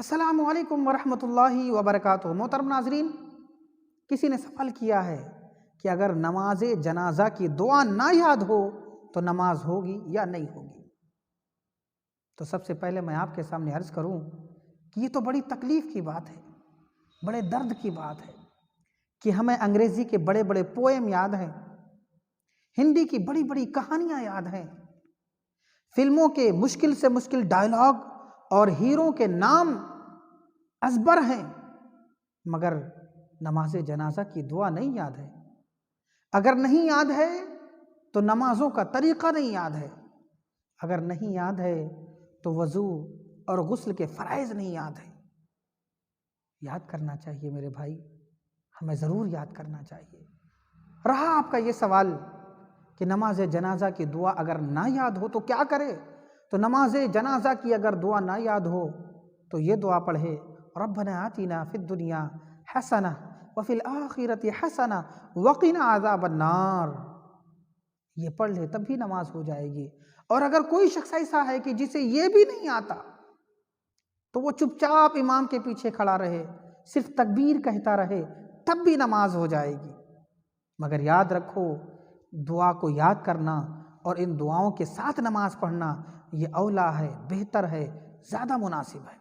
السلام علیکم ورحمۃ اللہ وبرکاتہ۔ محترم ناظرین، کسی نے سوال کیا ہے کہ اگر نماز جنازہ کی دعا نہ یاد ہو تو نماز ہوگی یا نہیں ہوگی؟ تو سب سے پہلے میں آپ کے سامنے عرض کروں کہ یہ تو بڑی تکلیف کی بات ہے، بڑے درد کی بات ہے کہ ہمیں انگریزی کے بڑے بڑے پوئم یاد ہیں، ہندی کی بڑی بڑی کہانیاں یاد ہیں، فلموں کے مشکل سے مشکل ڈائلاگ اور ہیرو کے نام ازبر ہیں، مگر نماز جنازہ کی دعا نہیں یاد ہے۔ اگر نہیں یاد ہے تو نمازوں کا طریقہ نہیں یاد ہے، اگر نہیں یاد ہے تو وضو اور غسل کے فرائض نہیں یاد ہے۔ یاد کرنا چاہیے میرے بھائی، ہمیں ضرور یاد کرنا چاہیے۔ رہا آپ کا یہ سوال کہ نماز جنازہ کی دعا اگر نہ یاد ہو تو کیا کرے، تو نماز جنازہ کی اگر دعا نہ یاد ہو تو یہ دعا پڑھے: ربنا آتنا فی الدنیا حسنہ وفی الآخرۃ حسنہ وقنا عذاب النار۔ یہ پڑھ لے تب بھی نماز ہو جائے گی۔ اور اگر کوئی شخص ایسا ہے کہ جسے یہ بھی نہیں آتا تو وہ چپ چاپ امام کے پیچھے کھڑا رہے، صرف تکبیر کہتا رہے، تب بھی نماز ہو جائے گی۔ مگر یاد رکھو، دعا کو یاد کرنا اور ان دعاؤں کے ساتھ نماز پڑھنا یہ اولیٰ ہے، بہتر ہے، زیادہ مناسب ہے۔